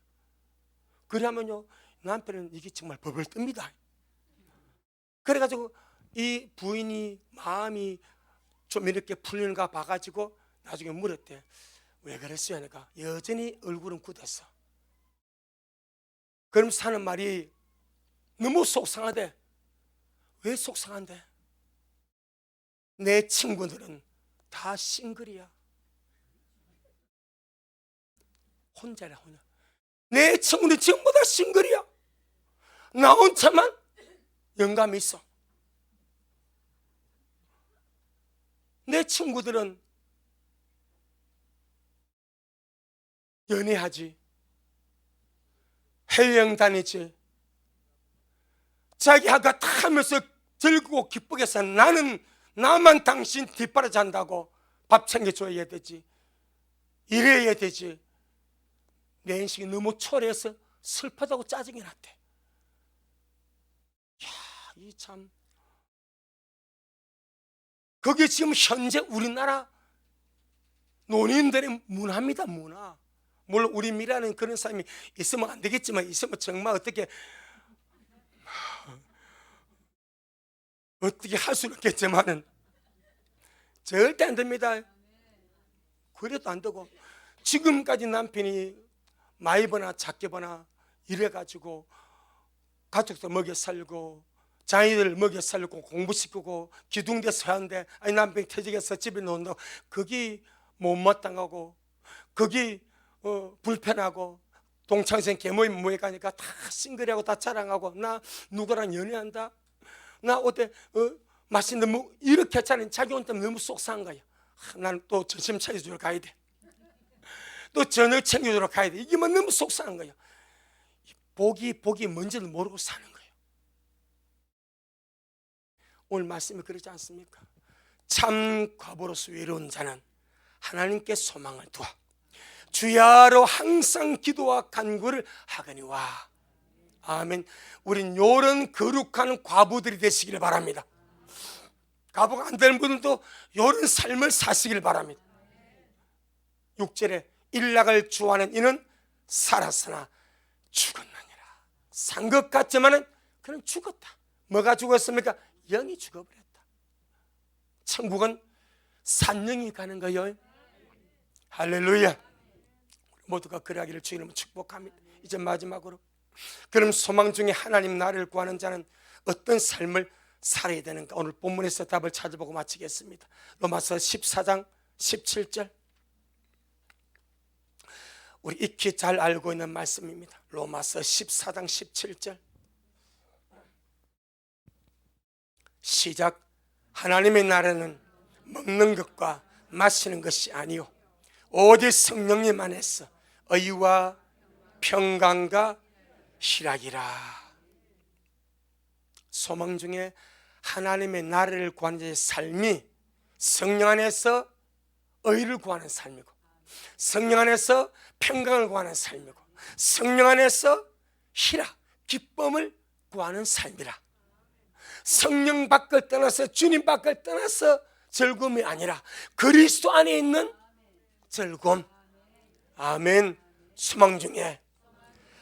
그러면요 남편은 이게 정말 버벌 뜹니다. 그래가지고 이 부인이 마음이 좀 이렇게 풀리는가 봐가지고 나중에 물었대. 왜 그랬어요? 하니까 여전히 얼굴은 굳었어. 그럼 사는 말이 너무 속상하대. 왜 속상한데? 내 친구들은 다 싱글이야. 혼자라 혼자. 내 친구들 전부 다 싱글이야. 나 혼자만 영감이 있어. 내 친구들은 연애하지, 해외여행 다니지, 자기 하가 다 하면서 즐거고 기쁘게 사. 나는 나만 당신 뒷바라 잔다고 밥 챙겨줘야 되지, 일해야 되지. 내 인생이 너무 초라해서 슬프다고 짜증이 났대. 야, 이 참. 그게 지금 현재 우리나라 노인들의 문화입니다. 문화. 물론 우리 미라는 그런 사람이 있으면 안 되겠지만 있으면 정말 어떻게 할 수는 있겠지만은 절대 안 됩니다. 그래도 안 되고 지금까지 남편이 많이 버나 작게 버나 이래가지고 가족들 먹여 살고 자녀들 먹여 살고 공부시키고 기둥돼서 하는데 아니 남편이 퇴직해서 집에 놓는다고 거기 못마땅하고 거기 불편하고 동창생 개모임 모여 가니까 다 싱글하고 다 자랑하고 나 누구랑 연애한다, 나 어때 맛있는 뭐 이렇게 하자니 자기 혼자 너무 속상한 거야. 나는 또 점심 챙겨주러 가야 돼, 또 저녁 챙겨주러 가야 돼. 이게 뭐 너무 속상한 거야. 복이 뭔지를 모르고 사는 거예요. 오늘 말씀이 그러지 않습니까? 참 과부로서 외로운 자는 하나님께 소망을 두어 주야로 항상 기도와 간구를 하거니와. 아멘. 우린 요런 거룩한 과부들이 되시길 바랍니다. 과부가 안 되는 분들도 요런 삶을 사시길 바랍니다. 6절에 일락을 주하는 이는 살았으나 죽었느니라. 산 것 같지만은 그는 죽었다. 뭐가 죽었습니까? 영이 죽어버렸다. 천국은 산영이 가는 거예요. 할렐루야. 모두가 그러하기를 주님은 축복합니다. 이제 마지막으로, 그럼 소망 중에 하나님 나라를 구하는 자는 어떤 삶을 살아야 되는가? 오늘 본문에서 답을 찾아보고 마치겠습니다. 로마서 14장 17절, 우리 익히 잘 알고 있는 말씀입니다. 로마서 14장 17절 시작. 하나님의 나라는 먹는 것과 마시는 것이 아니요 오직 성령님 안에서 의와 평강과 희락이라. 소망 중에 하나님의 나라를 구하는 자의 삶이 성령 안에서 의를 구하는 삶이고, 성령 안에서 평강을 구하는 삶이고, 성령 안에서 희락, 기쁨을 구하는 삶이라. 성령 밖을 떠나서, 주님 밖을 떠나서 즐거움이 아니라 그리스도 안에 있는 즐거움. 아멘. 소망 중에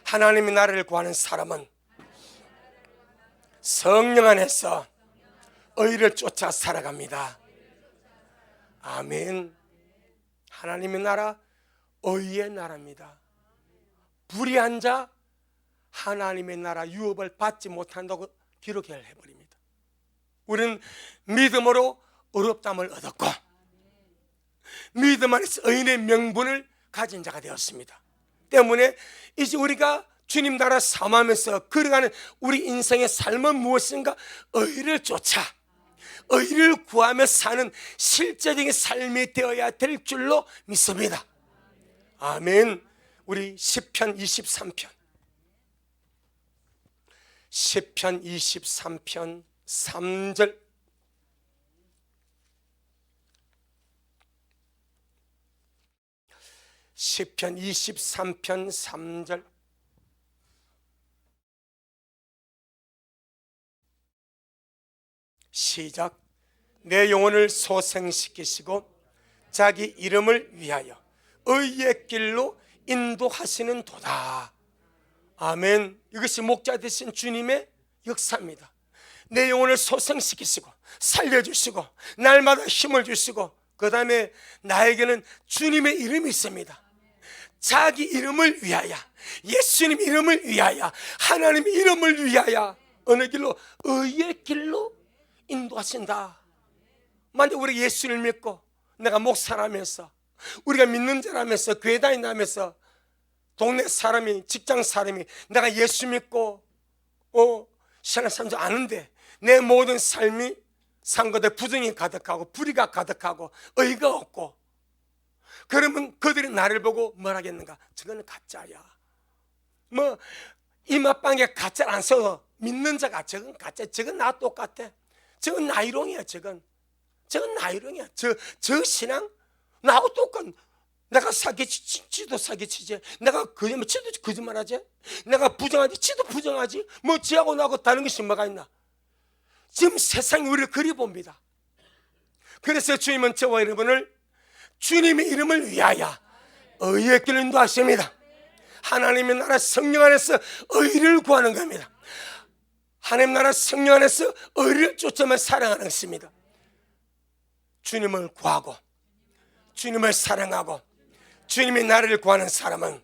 하나님의 나라를 구하는 사람은 성령 안에서 의를 쫓아 살아갑니다. 아멘. 하나님의 나라 의의 나라입니다. 불의한 자 하나님의 나라 유업을 받지 못한다고 기록해버립니다. 우리는 믿음으로 의롭다함을 얻었고 믿음 안에서 의인의 명분을 가진 자가 되었습니다. 때문에 이제 우리가 주님 나라 사모하면서 걸어가는 우리 인생의 삶은 무엇인가? 의를 쫓아 의를 구하며 사는 실제적인 삶이 되어야 될 줄로 믿습니다. 아멘. 우리 시편 23편 3절 시편 23편 3절 시작. 내 영혼을 소생시키시고 자기 이름을 위하여 의의 길로 인도하시는 도다. 아멘. 이것이 목자 되신 주님의 역사입니다. 내 영혼을 소생시키시고 살려주시고 날마다 힘을 주시고 그 다음에 나에게는 주님의 이름이 있습니다. 자기 이름을 위하여, 예수님 이름을 위하여, 하나님 이름을 위하여 어느 길로? 의의 길로 인도하신다. 만약 우리 예수를 믿고 내가 목사라면서 우리가 믿는 자라면서 교회 다닌다면서 동네 사람이 직장 사람이 내가 예수 믿고 신앙 삶 좀 아는데 내 모든 삶이 상고대 부정이 가득하고 불의가 가득하고 의가 없고 그러면 그들이 나를 보고 뭘 하겠는가? 저거는 가짜야. 뭐 이마방에 가짜를 안 써서 믿는 자가 저건 가짜, 저건 나 똑같아. 저건 나이롱이야. 저건 나이롱이야. 저 신앙 나하고 똑같. 내가 사기치지, 지도 사기치지. 내가 거짓말, 지도 거짓말하지. 내가 부정하지, 지도 부정하지. 뭐 지하고 나하고 다른 것이 뭐가 있나? 지금 세상이 우리를 그리 봅니다. 그래서 주님은 저와 여러분을 주님의 이름을 위하여 의의 길로 인도하십니다. 하나님의 나라 성령 안에서 의를 구하는 겁니다. 하나님 나라 성령 안에서 의를 쫓으며 살아가는 것입니다. 주님을 구하고 주님을 사랑하고 주님의 나라를 구하는 사람은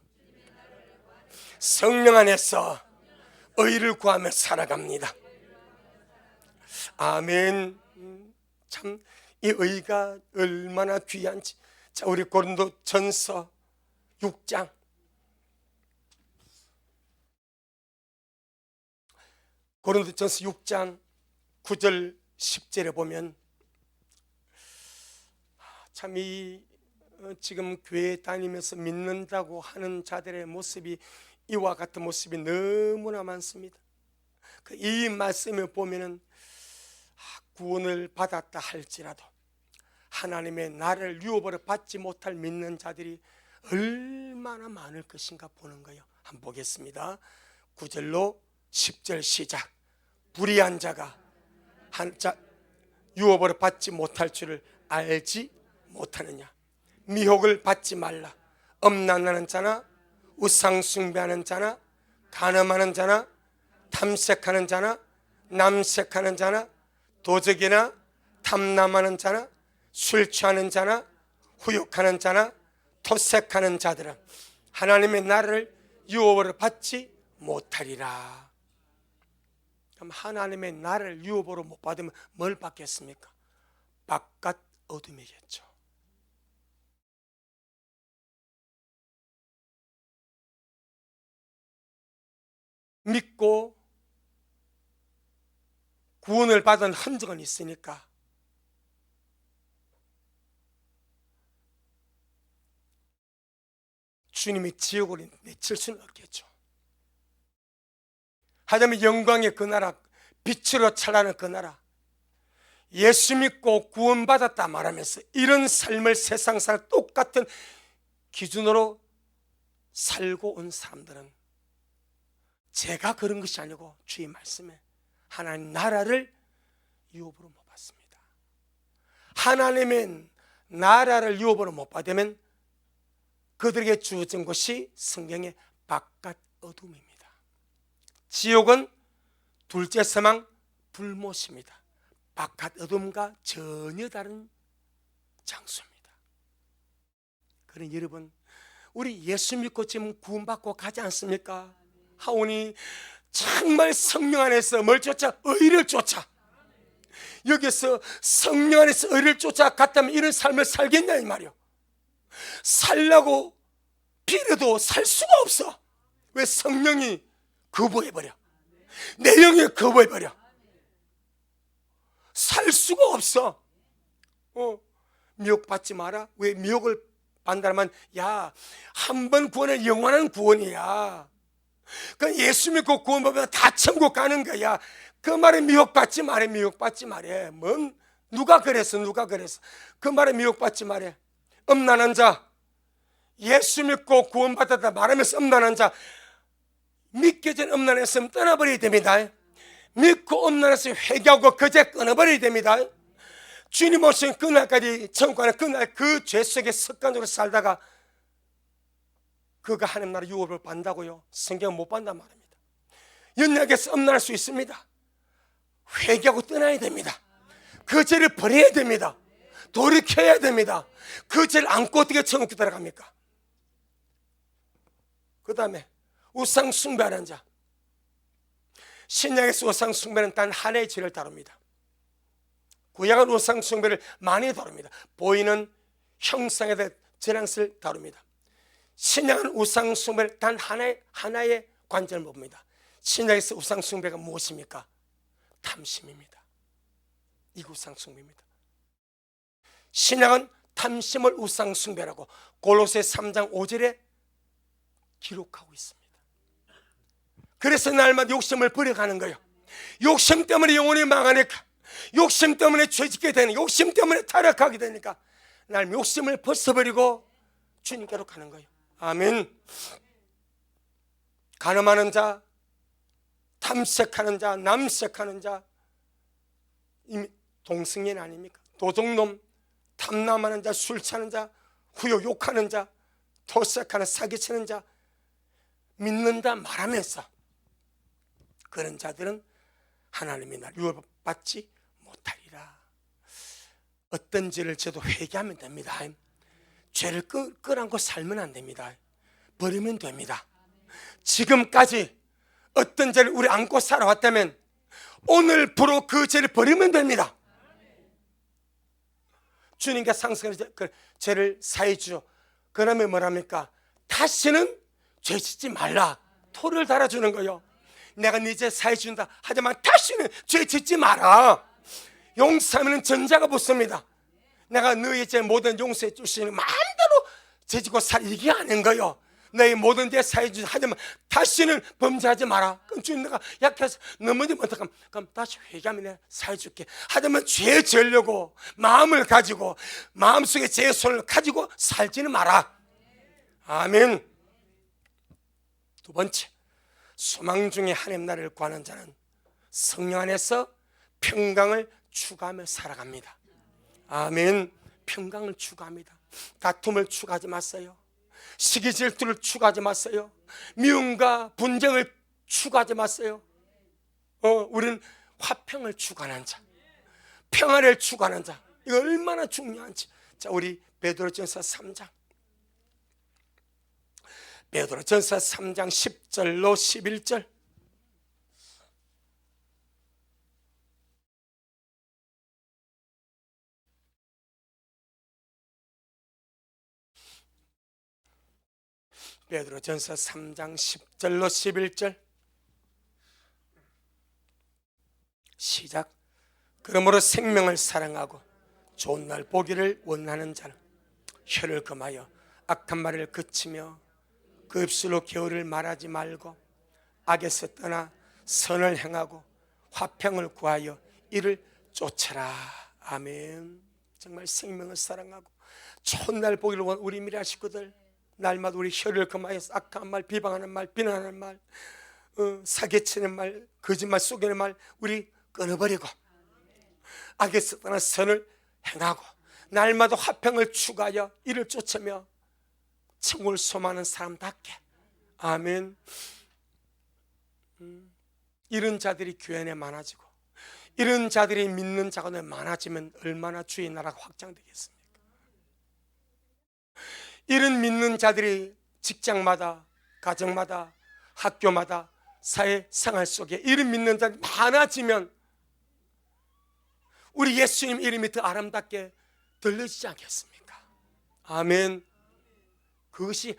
성령 안에서 의를 구하며 살아갑니다. 아멘. 참 이 의가 얼마나 귀한지. 자, 우리 고린도전서 6장 고린도전서 6장 9절 10절에 보면 참 이 지금 교회 다니면서 믿는다고 하는 자들의 모습이 이와 같은 모습이 너무나 많습니다. 이 말씀을 보면은 구원을 받았다 할지라도 하나님의 나를 유업으로 받지 못할 믿는 자들이 얼마나 많을 것인가 보는 거예요. 한번 보겠습니다. 9절로 10절 시작. 불의한 자가 유업으로 받지 못할 줄을 알지 못하느냐. 미혹을 받지 말라. 음란하는 자나 우상 숭배하는 자나 간음하는 자나 탐색하는 자나 남색하는 자나 도적이나 탐남하는 자나 술 취하는 자나 후욕하는 자나 토색하는 자들은 하나님의 나라를 유업으로 받지 못하리라. 그럼 하나님의 나라를 유업으로 못 받으면 뭘 받겠습니까? 바깥 어둠이겠죠. 믿고 구원을 받은 흔적은 있으니까 주님이 지옥으로 내칠 수는 없겠죠. 하자면 영광의 그 나라, 빛으로 찬란한 그 나라, 예수 믿고 구원받았다 말하면서 이런 삶을 세상사람 똑같은 기준으로 살고 온 사람들은 제가 그런 것이 아니고 주의 말씀에 하나님 나라를 유업으로 못 받습니다. 하나님의 나라를 유업으로 못 받으면 그들에게 주어진 것이 성경의 바깥 어둠입니다. 지옥은 둘째 사망 불못입니다. 바깥 어둠과 전혀 다른 장소입니다. 그러니 여러분, 우리 예수 믿고 지금 구원받고 가지 않습니까? 하오니 정말 성령 안에서 뭘 쫓아? 의를 쫓아 여기서 성령 안에서 의를 쫓아갔다면 이런 삶을 살겠냐 이 말이요. 살라고 비려도 살 수가 없어. 왜? 성령이 거부해버려. 내 영이 거부해버려. 살 수가 없어. 미혹받지 마라. 왜? 미혹을 받는다면 야, 한 번 구원은 영원한 구원이야. 그 예수 믿고 구원받으면 다 천국 가는 거야. 그 말에 미혹받지 말해. 미혹받지 말해. 뭔 누가 그랬어? 누가 그랬어? 그 말에 미혹받지 말해. 음란한 자, 예수 믿고 구원받았다 말하면서 음란한 자, 믿기 전 음란했으면 떠나버려야 됩니다. 믿고 음란해서 회개하고 그제 끊어버려야 됩니다. 주님 오신 그날까지, 천국 가는 그날, 그 죄 속에 습관적으로 살다가 그가 하나님 나라 유업을 받는다고요? 성경은 못 받는단 말입니다. 연약해서 음란할 수 있습니다. 회개하고 떠나야 됩니다. 그 죄를 버려야 됩니다. 돌이켜야 됩니다. 그 죄를 안고 어떻게 천국에 들어갑니까? 그 다음에 우상 숭배하는 자. 신약에서 우상 숭배는 단 하나의 죄를 다룹니다. 구약은 우상 숭배를 많이 다룹니다. 보이는 형상에 대한 전향을 다룹니다. 신약은 우상 숭배를 단 하나의 관점을 봅니다. 신약에서 우상 숭배가 무엇입니까? 탐심입니다. 이 우상 숭배입니다. 신약은 탐심을 우상 숭배라고 골로새 3장 5절에 기록하고 있습니다. 그래서 날마다 욕심을 버려가는 거예요. 욕심 때문에 영혼이 망하니까, 욕심 때문에 죄짓게 되는, 욕심 때문에 타락하게 되니까 날 욕심을 벗어버리고 주님께로 가는 거예요. 아멘. 간음하는 자, 탐색하는 자, 남색하는 자, 이미 동성애는 아닙니까? 도둑놈, 탐남하는 자, 술 취하는 자, 후욕 욕하는 자, 토색하는 사기치는 자, 믿는다 말하면서 그런 자들은 하나님의 날 유업받지 못하리라. 어떤 죄를 져도 회개하면 됩니다. 죄를 끌어안고 살면 안 됩니다. 버리면 됩니다. 지금까지 어떤 죄를 우리 안고 살아왔다면 오늘부로 그 죄를 버리면 됩니다. 주님께 상승해서 그 죄를 사해 주죠. 그러면 뭐랍니까? 다시는 죄 짓지 말라. 토를 달아주는 거예요. 내가 네 죄 사해 준다. 하지만 다시는 죄 짓지 마라. 용서하면 전자가 붙습니다. 내가 너의 죄 모든 용서해 주시는 마음대로 죄 짓고 살, 이게 아닌 거예요. 너의 모든 죄 사해 주지. 하지만 다시는 범죄하지 마라. 그럼 주님, 내가 약해서 넘어지면 어떡하면, 그럼 다시 회개하면 내가 사해 줄게. 하지만 죄 지으려고 마음을 가지고 마음속에 죄의 손을 가지고 살지는 마라. 아멘. 두 번째, 소망 중에 하나님 나라를 구하는 자는 성령 안에서 평강을 추구하며 살아갑니다. 아멘. 평강을 추구합니다. 다툼을 추구하지 마세요. 시기 질투를 추구하지 마세요. 미움과 분쟁을 추구하지 마세요. 우리는 화평을 추구하는 자, 평화를 추구하는 자. 이거 얼마나 중요한지. 자, 우리 베드로전서 3장, 베드로전서 3장 10절로 11절. 베드로전서 3장 10절로 11절. 시작. 그러므로 생명을 사랑하고 좋은 날 보기를 원하는 자는 혀를 금하여 악한 말을 그치며 그 입술로 게으를 말하지 말고 악에서 떠나 선을 행하고 화평을 구하여 이를 쫓아라. 아멘. 정말 생명을 사랑하고 좋은 날 보기를 원하는 우리 미래 식구들, 날마다 우리 혀를 금하여서 악한 말, 비방하는 말, 비난하는 말, 사기치는 말, 거짓말 속이는 말 우리 끊어버리고 악에서 떠나 선을 행하고 날마다 화평을 추구하여 이를 쫓으며 천국을 소망하는 사람답게. 아멘. 이런 자들이 교회 안에 많아지고 이런 자들이 믿는 자가 많아지면 얼마나 주의 나라가 확장되겠습니까? 이런 믿는 자들이 직장마다, 가정마다, 학교마다, 사회 생활 속에 이런 믿는 자들이 많아지면 우리 예수님 이름이 더 아름답게 들려지지 않겠습니까? 아멘. 그것이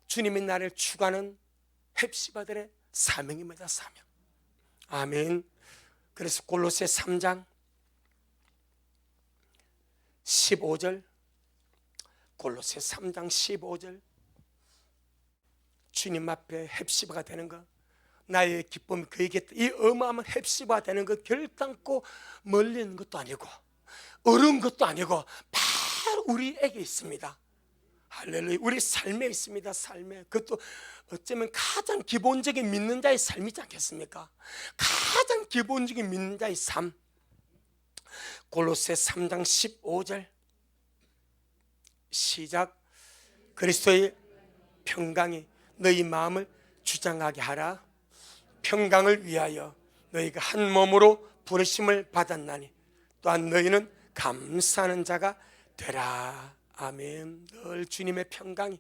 주님의 나를 추구하는 헵시바들의 사명입니다. 사명. 아멘. 그래서 골로새 3장 15절, 골로새 3장 15절, 주님 앞에 헵시바가 되는 것, 나의 기쁨이 그에게 이 어마어마한 헵시바가 되는 것 결단코 멀리 있는 것도 아니고 어려운 것도 아니고 바로 우리에게 있습니다. 할렐루야. 우리 삶에 있습니다. 삶에. 그것도 어쩌면 가장 기본적인 믿는 자의 삶이지 않겠습니까? 가장 기본적인 믿는 자의 삶. 골로새 3장 15절 시작. 그리스도의 평강이 너희 마음을 주장하게 하라. 평강을 위하여 너희가 한 몸으로 부르심을 받았나니 또한 너희는 감사하는 자가 되라. 아멘. 늘 주님의 평강이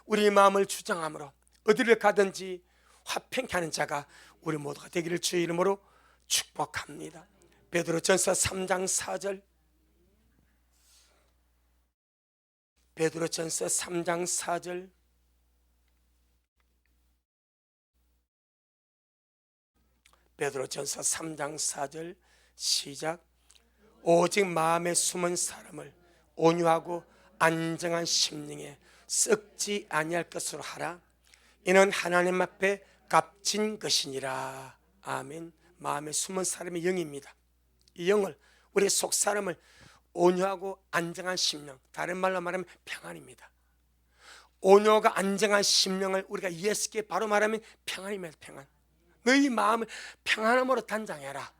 우리 마음을 주장함으로 어디를 가든지 화평케 하는 자가 우리 모두가 되기를 주의 이름으로 축복합니다. 베드로전서 3장 4절, 베드로전서 3장 4절, 베드로전서 3장 4절 시작. 오직 마음에 숨은 사람을 온유하고 안정한 심령에 썩지 아니할 것으로 하라. 이는 하나님 앞에 값진 것이니라. 아멘. 마음에 숨은 사람의 영입니다. 이 영을, 우리 속 사람을 온유하고 안정한 심령, 다른 말로 말하면 평안입니다. 온유하고 안정한 심령을 우리가 예수께 바로 말하면 평안입니다. 평안. 너희 마음을 평안함으로 단장해라.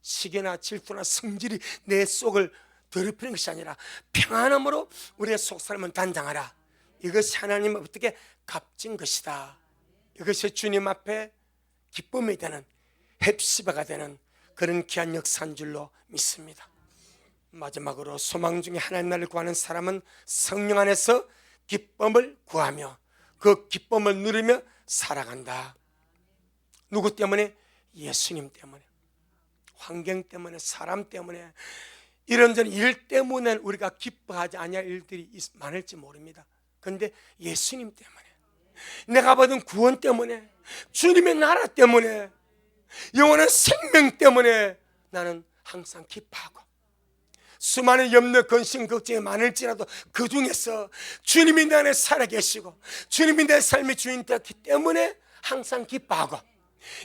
시기나 질투나 성질이 내 속을 더럽히는 것이 아니라 평안함으로 우리의 속사람은 단장하라. 이것이 하나님 어떻게 값진 것이다. 이것이 주님 앞에 기쁨이 되는 헵시바가 되는 그런 귀한 역사인 줄로 믿습니다. 마지막으로 소망 중에 하나님 나를 구하는 사람은 성령 안에서 기쁨을 구하며 그 기쁨을 누리며 살아간다. 누구 때문에? 예수님 때문에, 환경 때문에, 사람 때문에, 이런저런 일 때문에 우리가 기뻐하지 아니할 일들이 많을지 모릅니다. 그런데 예수님 때문에, 내가 받은 구원 때문에, 주님의 나라 때문에, 영원한 생명 때문에 나는 항상 기뻐하고, 수많은 염려, 근심, 걱정이 많을지라도 그 중에서 주님이 내 안에 살아계시고 주님이 내 삶의 주인 되었기 때문에 항상 기뻐하고,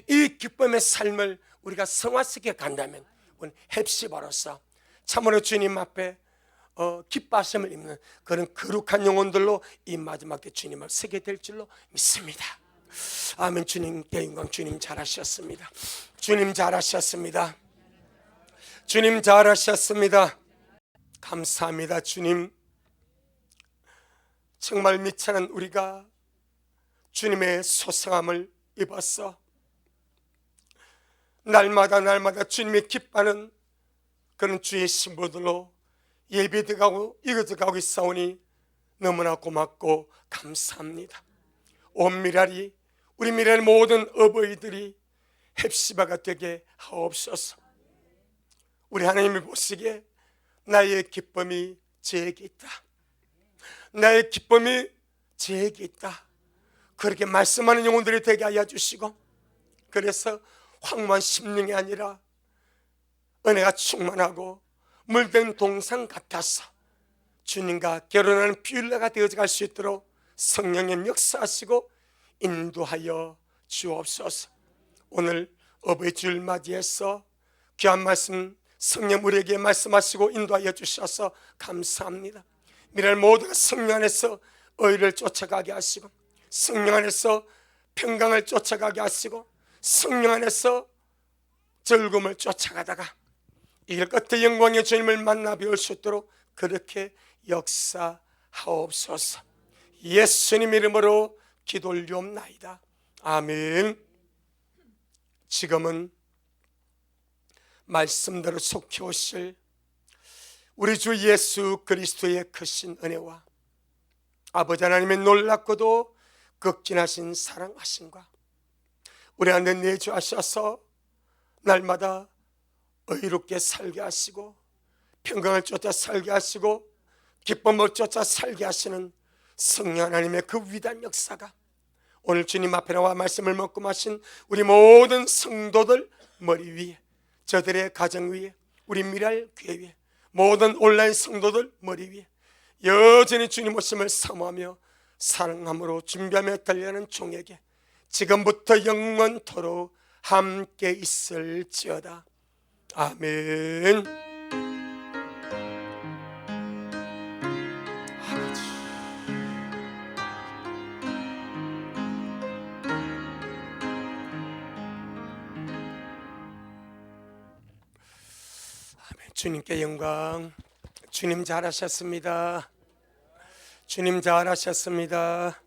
이 기쁨의 삶을 우리가 성화시켜 간다면 우리는 헵시바로서 참으로 주님 앞에 기뻐하심을 입는 그런 거룩한 영혼들로 이 마지막 때 주님을 서게 될 줄로 믿습니다. 아멘. 주님께 영광. 주님 잘하셨습니다. 주님 잘하셨습니다. 주님 잘하셨습니다. 감사합니다. 주님, 정말 미천한 우리가 주님의 소성함을 입었어 날마다 주님의 기뻐하는 그런 주의 신부들로 예배드가고 이거드가고 있사오니 너무나 고맙고 감사합니다. 온 미랄이, 우리 미랄 모든 어버이들이 헵시바가 되게 하옵소서. 우리 하나님이 보시기에 나의 기쁨이 제게 있다, 나의 기쁨이 제게 있다, 그렇게 말씀하는 영혼들이 되게 하여 주시고, 그래서 황무한 심령이 아니라 은혜가 충만하고 물든 동상 같아서 주님과 결혼하는 비율라가 되어져 갈 수 있도록 성령님 역사하시고 인도하여 주옵소서. 오늘 어버이 주일 맞이해서 귀한 말씀 성령 우리에게 말씀하시고 인도하여 주셔서 감사합니다. 미랄 모두가 성령 안에서 의를 쫓아가게 하시고, 성령 안에서 평강을 쫓아가게 하시고, 성령 안에서 즐거움을 쫓아가다가 이길 끝에 영광의 주님을 만나 배울 수 있도록 그렇게 역사하옵소서. 예수님 이름으로 기도 올리옵나이다. 아멘. 지금은 말씀대로 속히 오실 우리 주 예수 그리스도의 크신 은혜와 아버지 하나님의 놀랍고도 극진하신 사랑하심과 우리 안에 내주하셔서 날마다 의롭게 살게 하시고 평강을 쫓아 살게 하시고 기쁨을 쫓아 살게 하시는 성령 하나님의 그 위대한 역사가 오늘 주님 앞에 나와 말씀을 먹고 마신 우리 모든 성도들 머리 위에, 저들의 가정 위에, 우리 미랄 교회 위에, 모든 온라인 성도들 머리 위에 여전히 주님 오심을 사모하며 사랑함으로 준비하며 달려가는 종에게 지금부터 영원토록 함께 있을지어다. 아멘. 주님께 영광. 주님 잘하셨습니다. 주님 잘하셨습니다.